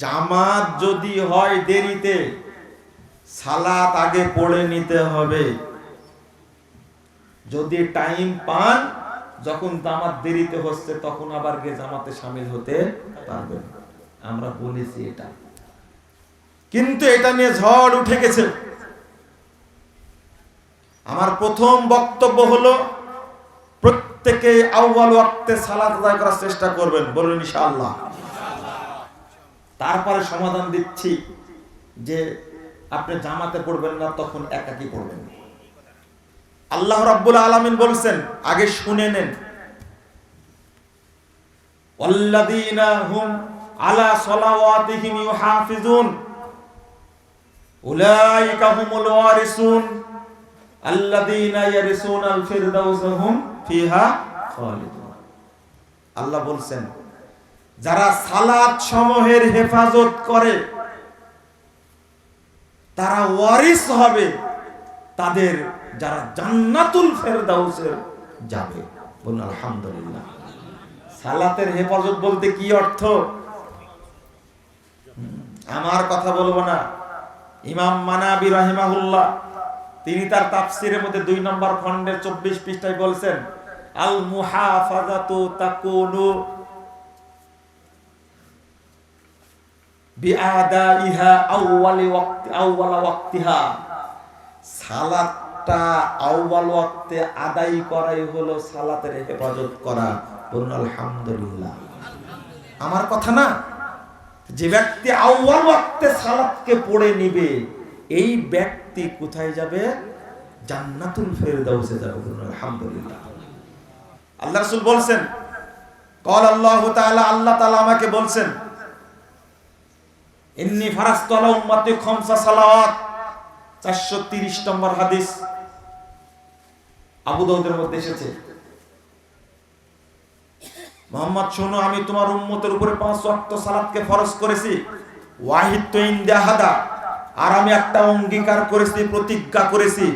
জামাত যদি হয় দেরিতে, সালাত আগে পড়ে নিতে হবে। যদি টাইম পান, যখন জামাত দেরিতে হচ্ছে তখন আবার গিয়ে জামাতে শামিল হতে পারবেন। আমরা বলেছি এটা, কিন্তু এটা নিয়ে ঝড় উঠে গেছে। আমার প্রথম বক্তব্য হলো, প্রত্যেকে আউয়াল ওয়াক্তে সালাত আদায় করার চেষ্টা করবেন, বলুন ইনশাআল্লাহ। তারপরে সমাধান দিচ্ছি যে আপনি জামাতে পড়বেন না, তখন একাকী পড়বেন। আল্লাহ রাব্বুল আলামিন বলছেন, আগে শুনে নেন, ওয়াল্লাযীনা হুম আলা সালাওয়াতিহিম ইউহাফিজুন উলাইকা হুমুল ওয়ারিসুন আল্লাযীনা ইয়ারিসুনাল ফিরদাউসা হুম ফিহা খালিদুন। আল্লাহ বলছেন, যারা সালাত সমূহের হেফাজত করে তারা ওয়ারিস হবে, তাদের যারা জান্নাতুল ফেরদাউসে যাবে। বলুন আলহামদুলিল্লাহ। সালাতের হেফাজত বলতে কি অর্থ? আমার কথা বলবো না, ইমাম মানাবী রাহিমাহুল্লাহ তিনি তার তাফসিরের মধ্যে 2 নম্বর খণ্ডের 24 পৃষ্ঠায় বলছেন, আল মুহাফাজাতু তাকুনু বিআদাইহা আউওয়ালা ওয়াক্তিহা। সালাতটা আউয়াল ওয়াক্তে আদায় করাই হলো সালাতের হেফাজত করা। বলুন আলহামদুলিল্লাহ। আমার কথা না, যে ব্যক্তি আউয়াল ওয়াক্তে সালাতকে পড়ে নিবে, এই ব্যক্তি কোথায় যাবে? জান্নাতুল ফেরদাউসে যাবে। বলুন আলহামদুলিল্লাহ। আল্লাহ রাসূল বলছেন, ক্বাল আল্লাহু তাআলা, আল্লাহ তাআলা আমাকে বলছেন, ইন্নী ফারাজতু আলা উম্মতি খামসা সালাওয়াত। 430 নম্বর হাদিস, আবু দাউদের মধ্যে এসেছে। মুহাম্মদ, শোনো, আমি তোমার উম্মতের উপরে 5 ওয়াক্ত সালাতকে ফরজ করেছি। ওয়াহিদ তু ইনদাহাদা, আর আমি একটা অঙ্গীকার করেছি, প্রতিজ্ঞা করেছি,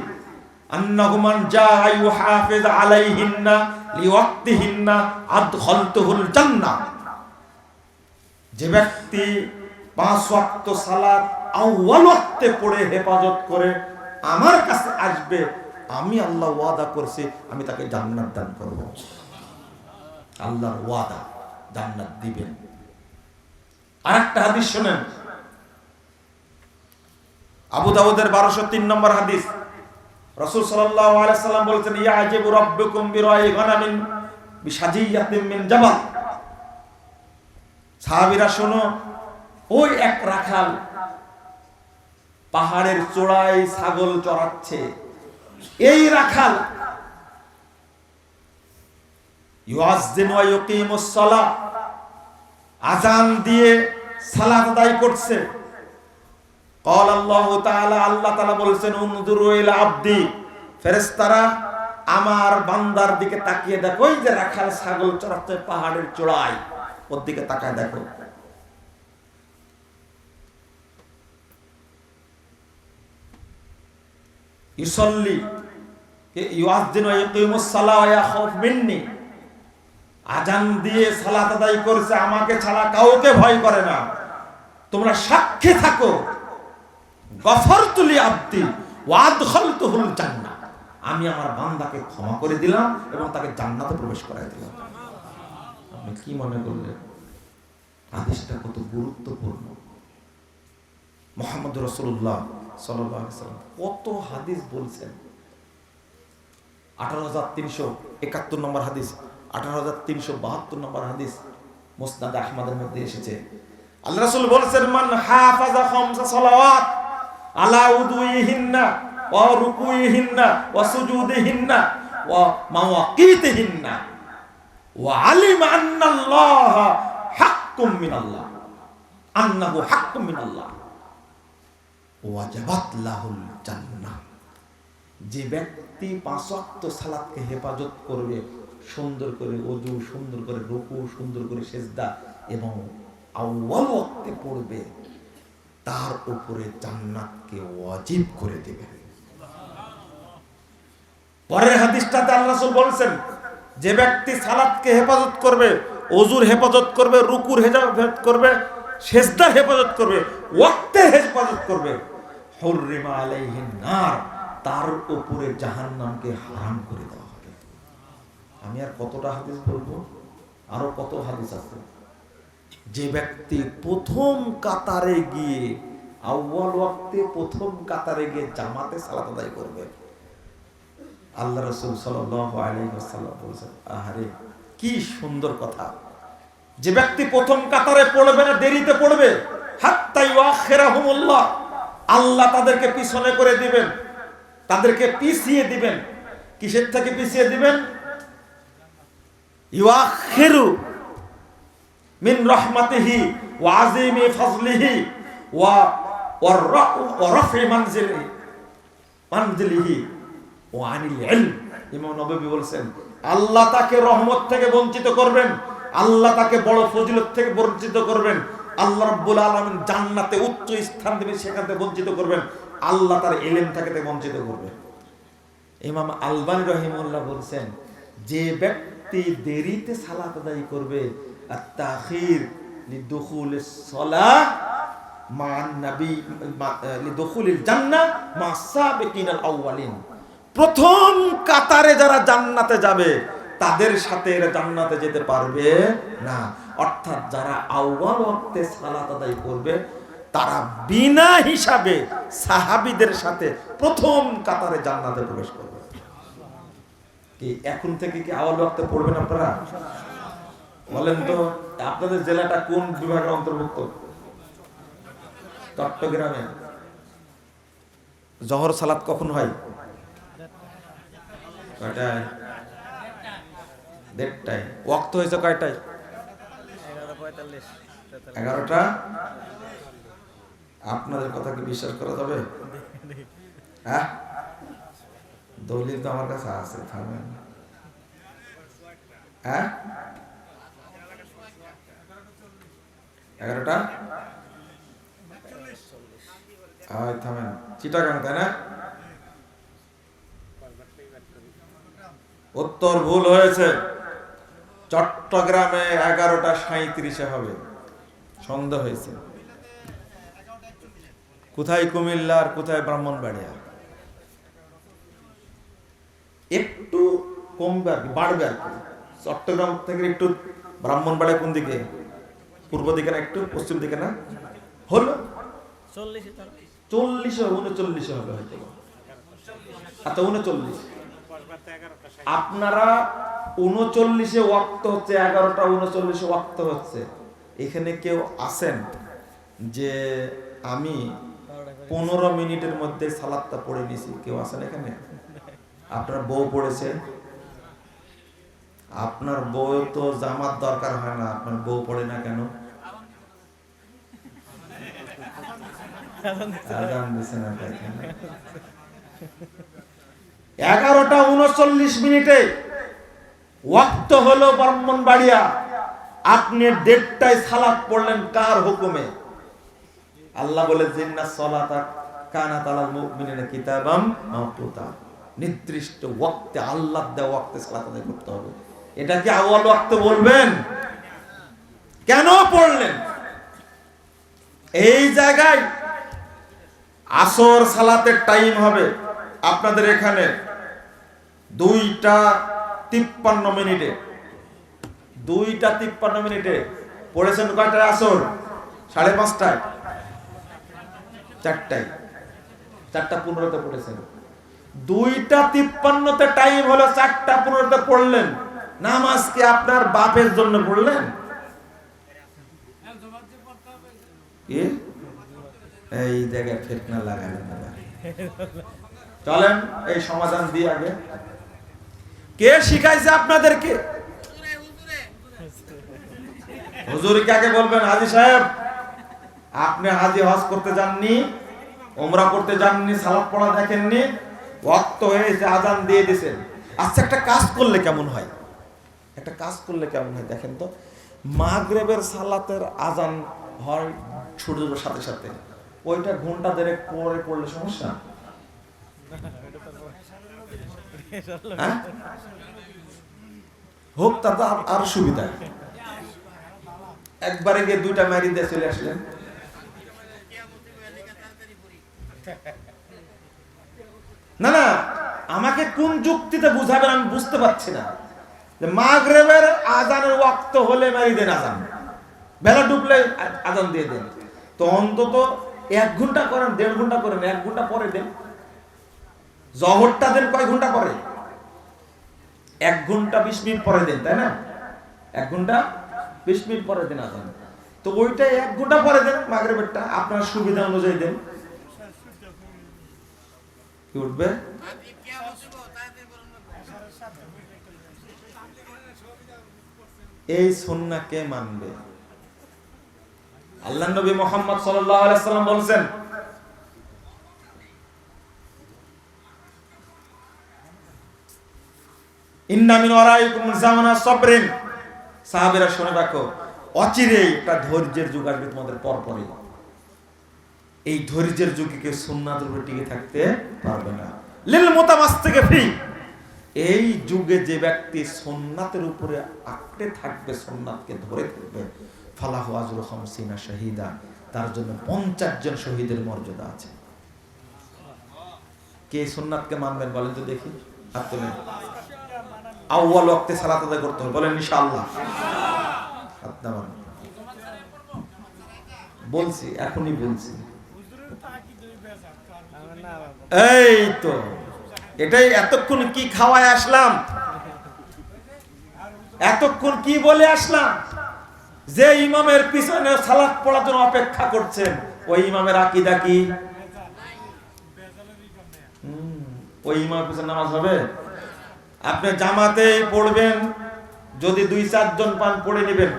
আন্নাহু মান জাআ ইউহাফিজ আলাইহিন্না লিওয়াক্তিহিন্না আদখালতুহুল জান্নাহ। যে ব্যক্তি 5 ওয়াক্ত সালাত আউয়াল ওয়াক্তে পড়ে হেফাজত করে আমার কাছে আসবে, আমি আল্লাহ ওয়াদা করছি আমি তাকে জান্নাত দান করব। আল্লাহর ওয়াদা, জান্নাত দিবেন। আরেকটা হাদিস শুনেন, আবু দাউদের 1203 নম্বর হাদিস। রাসূল সাল্লাল্লাহু আলাইহি সাল্লাম বলেছেন, ইয়াজিবু রাব্বুকুম বিরাই গানামিন বিশাজিয়াতিন মিন জাবাল। সাহাবীরা শোনো, ওই এক রাখাল পাহাড়ের চূড়ায় ছাগল চড়াচ্ছে। এই রাখাল ইউআযযিনু ওয়া ইউকিমুস সালাহ, আযান দিয়ে সালাত আদায় করছে। ক্বাল আল্লাহু তাআলা, আল্লাহ তাআলা বলেছেন, উনজুরু ইলা আবদি, ফেরেশতারা আমার বান্দার দিকে তাকিয়ে দেখো। ওই যে রাখাল ছাগল চড়াচ্ছে পাহাড়ের চূড়ায়, ওর দিকে তাকায় দেখো। ইউসাল্লি ইউআযযিনু ওয়া ইউকিমুস সালাহ ওয়া ইয়াখাফ মিন্নি, আযান দিয়ে সালাত আদায় করছে, আমাকে ছাড়া কাউকে ভয় করে না। তোমরা সাক্ষী থাকো, গফরতু লি আবদি ওয়া আদখালতুহুল জান্নাহ, আমি আমার বান্দাকে ক্ষমা করে দিলাম এবং তাকে জান্নাতে প্রবেশ করায় দিলাম। আপনি কি মনে করলেন হাদিসটা কত গুরুত্বপূর্ণ? মুহাম্মদ রাসূলুল্লাহ সাল্লাল্লাহু আলাইহি ওয়াসাল্লাম কত হাদিস বলছেন। 18371 নম্বর হাদিস, 18372 নম্বর হাদিস মুসনাদ আহমদের মধ্যে এসেছে। আল্লাহ রাসূল বলেছেন, মান হাফাজা খামসা সালাওয়াত আলা উদুইহিন্না ওয়া রুকুইহিন্না ওয়া সুজুদিহিন্না ওয়া মাওয়াকিতিহিন্না ওয়া আলিমা আন্নাল্লাহা হাক্কুম মিনাল্লাহ, আন্নাহু হাক্কুম মিনাল্লাহ ওয়াজাবাত লাহুল জান্নাহ। যে ব্যক্তি 5 ওয়াক্ত সালাতকে হেফাজত করবে, সুন্দর করে ওযু, সুন্দর করে রুকু, সুন্দর করে সিজদা এবং আউয়াল ওয়াক্তে পড়বে, তার উপরে জান্নাতকে ওয়াজিব করে দেবে। পরের হাদিসটাতে আল্লাহ রাসূল বলেছেন, যে ব্যক্তি সালাতকে হেফাজত করবে, ওযুর হেফাজত করবে, রুকুর হেফাজত করবে, সেজদার হেফাজত করবে, ওয়াক্তের হেফাজত করবে, হুররিমা আলাইহিন নার, তার উপরে জাহান্নামকে হারাম করে দেওয়া হবে। আমি আর কতটা হাদিস বলবো, আরো কত হাদিস আছে। যে ব্যক্তি প্রথম কাতারে গিয়ে, আউয়াল ওয়াক্তে প্রথম কাতারে গিয়ে জামাতে সালাত আদায় করবে, আল্লাহ রাসূল সাল্লাল্লাহু আলাইহি ওয়াসাল্লাম বলেছেন, আহারে কি সুন্দর কথা। যে ব্যক্তি প্রথম কাতারে পড়বে না, দেরিতে পড়বে, হাত্তা ইউআখিরাহুমুল্লাহ, আল্লাহ তাদেরকে পিছনে করে দিবেন, তাদেরকে পিছিয়ে দিবেন। কিসের থেকে পিছিয়ে দিবেন? ইউআখিরু মিন রাহমাতিহি ওয়া আযীমি ফাজলিহি ওয়া রাফি মানজিলিহি ওয়া আনিল ইলম। ইমাম নববী বলেছেন, আল্লাহ তাকে রহমত থেকে বঞ্চিত করবেন, আল্লাহ তাকে বড় ফজিলত থেকে বঞ্চিত করবেন, আল্লাহ রাব্বুল আলামিন জান্নাতে উচ্চ স্থান দেবেন, সেখান থেকে বঞ্চিত করবেন, আল্লাহ তার ইলম থেকে বঞ্চিত করবেন। ইমাম আলবানী রাহিমাহুল্লাহ বলেছেন, যে ব্যক্তি দেরিতে সালাত আদায় করবে, আত-তাখির লিদুখুলিস সালাহ মান নবী লিদুখুলিল জান্নাহ মা সাবিকিনাল আউয়ালিন, প্রথম কাতারে যারা জান্নাতে যাবে তাদের সাথে এরা জান্নাতে যেতে পারবে না। অর্থাৎ যারা আউয়াল ওয়াক্তে সালাত আদায় করবে তারা বিনা হিসাবে সাহাবীদের সাথে প্রথম কাতারে জান্নাতে প্রবেশ করবে। কি এখন থেকে কি আউয়াল ওয়াক্তে পড়বেন আপনারা? বলেন তো, আপনাদের জেলাটা কোন বিভাগের অন্তর্ভুক্ত? চট্টগ্রামে। জোহর সালাত কখন হয়? কয়টায়? 1:30টায়। ওয়াক্ত হয়েছে কয়টায়? 11টা। আপনাদের কথা কি বিশ্বাস করা যাবে? হ্যাঁ, দলিল তো আমার কাছে আছে, থামেন। হ্যাঁ, 11টা। থামেন, চিটাগাং তাই না? উত্তর ভুল হয়েছে, চট্টগ্রামে 11:37 হবে, সন্দেহ হয়েছে। কোথায় কুমিল্লা আর কোথায় ব্রাহ্মণবাড়িয়া? একটু কমবে আর কি, বাড়বে আর কি। চট্টগ্রাম থেকে একটু ব্রাহ্মণবাড়িয়া কোন দিকে? পূর্ব দিকে না একটু পশ্চিম দিকে না? হলো 40 39 হবে হয়তো। আচ্ছা 39। আপনারা 39-এ ওয়াক্ত হচ্ছে, 11:39 ওয়াক্ত হচ্ছে। এখানে কেউ আছেন যে আমি 15 মিনিটের মধ্যে সালাতটা পড়ে নিছি? কেউ আছেন এখানে? আপনার বউ পড়েছে? আপনার বউ তো জামাত দরকার হয় না, আপনার বউ পড়ে না কেন? আযান দিছে না তাই? 11:39 ওয়াক্ত হলো ব্রাহ্মণবাড়িয়া, আপনি 1:30টায় সালাত পড়লেন কার হুকুমে? আল্লাহ বলে, জিন্নাস সালাতা কানাত আলাল মুমিনিনা কিতাবাম মাওকুতা, নির্দিষ্ট ওয়াক্তে, আল্লাহর দেওয়া ওয়াক্তে সালাত আদায় করতে হবে। এটা কি আউয়াল ওয়াক্তে বলবেন? কেন পড়লেন? এই জায়গায় আসর সালাতের টাইম হবে আপনাদের এখানে 2:53 2:53 পড়েছেন কয়টায় আসর? 5:30টায়, 4টায়, 4:15 পড়েছেন। 2:53 টাইম হলো, 4:15 পড়লেন। নামাজ কি আপনার বাপের জন্য পড়লেন? এই জায়গায় ফিতনা লাগালেন। চলেন এই সমাধান দিয়ে আগে। কে শিখাইছে আপনাদেরকে? হুজুর কাকে বলবেন? হাজী সাহেব, আপনি হাজী হজ করতে যাননি, ওমরা করতে যাননি, সালাত পড়া দেখেননি, ওয়াক্ত হয়েছে, আজান দিয়ে দিয়েছেন। আচ্ছা, একটা কাজ করলে কেমন হয়? একটা কাজ করলে কেমন হয় দেখেন তো। মাগরিবের সালাতের আজান হয় সূর্যের সাথে সাথে, ওইটা ঘন্টা দেড়েক পরে পড়লে সমস্যা? হোক, তা তো আর সুবিধা। একবারে গিয়ে দুইটা মারি দিয়ে চলে আসলেন। না না, আমাকে কোন যুক্তিতে বুঝাবেন আমি বুঝতে পারছি না। যে মাগরিবের আজানের ওয়াক্ত হলে মারি দেন আজান, বেলা ডুবলে আজান দিয়ে দেন। তো অন্তত 1 ঘন্টা করেন, 1.5 ঘন্টা করেন, 1 ঘন্টা পরে দেন। জহরটা দেন কয় ঘন্টা পরে? 1 ঘন্টা 20 মিনিট পরে দেন, তাই না? 1 ঘন্টা 20 মিনিট পরে দেন আজান। তো ওইটা 1 ঘন্টা পরে দেন, মাগরিবেরটা আপনার সুবিধা অনুযায়ী দেন। কি উঠবে? এই সুন্নাহ কে মানবে? আল্লাহর নবী মুহাম্মদ সাল্লাল্লাহু আলাইহি ওয়াসাল্লাম বলেন, ইন্না মিন ওয়ারাইকুম জামানা সাবরিন। সাহাবীরা শুনে রাখো, অচিরেই একটা ধৈর্যের যুগ আসবে তোমাদের পরপরই। এই ধৈর্যের যুগে কেউ সুন্নাতের উপরে টিকে থাকতে পারবে না। লিল মুতামাসসিকি ফি, এই যুগে যে ব্যক্তি সুন্নাতের উপরে আঁকড়ে থাকবে, সুন্নাতকে ধরে থাকবে, ফালাহু আজরু 50 শাহীদা, তার জন্য 50 জন শহীদের মর্যাদা আছে। কে সুন্নাতকে মানবেন বলেন তো দেখি, হাত তোলেন। আউয়াল ওয়াক্তে সালাত আদায় করতে হবে, বলেন ইনশাআল্লাহ। হাত নামান। বলছি, এখনই বলছি। এই তো এটাই, এতক্ষণ কি খাওয়ায় আসলাম, এতক্ষণ কি বলে আসলাম? যে ইমামের পিছনে সালাত পড়ার জন্য অপেক্ষা করছেন, ওই ইমামের আকীদা কি? ওই ইমামের পিছনে নামাজ হবে? আপনি জামাতে পড়বেন, যদি 2-4 জন পান পড়ে নেবেন।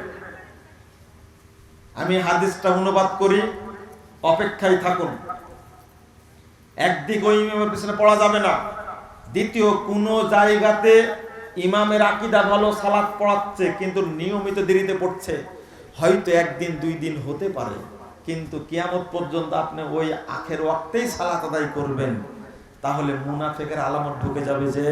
আমি হাদিসটা অনুবাদ করি, অপেক্ষায় থাকুন। একদিক ওই ইমামের পিছনে পড়া যাবে না। দ্বিতীয়, কোন জায়গাতে ইমামের আকীদা ভালো, সালাত পড়াচ্ছে, কিন্তু নিয়মিত দেরিতে পড়ছে, হয়তো 1 দিন 2 দিন হতে পারে, কিন্তু কিয়ামত পর্যন্ত আপনি ওই আখের ওয়াক্তেই সালাত আদায় করবেন, তাহলে মুনাফিকের আলামত ঢুকে যাবে যে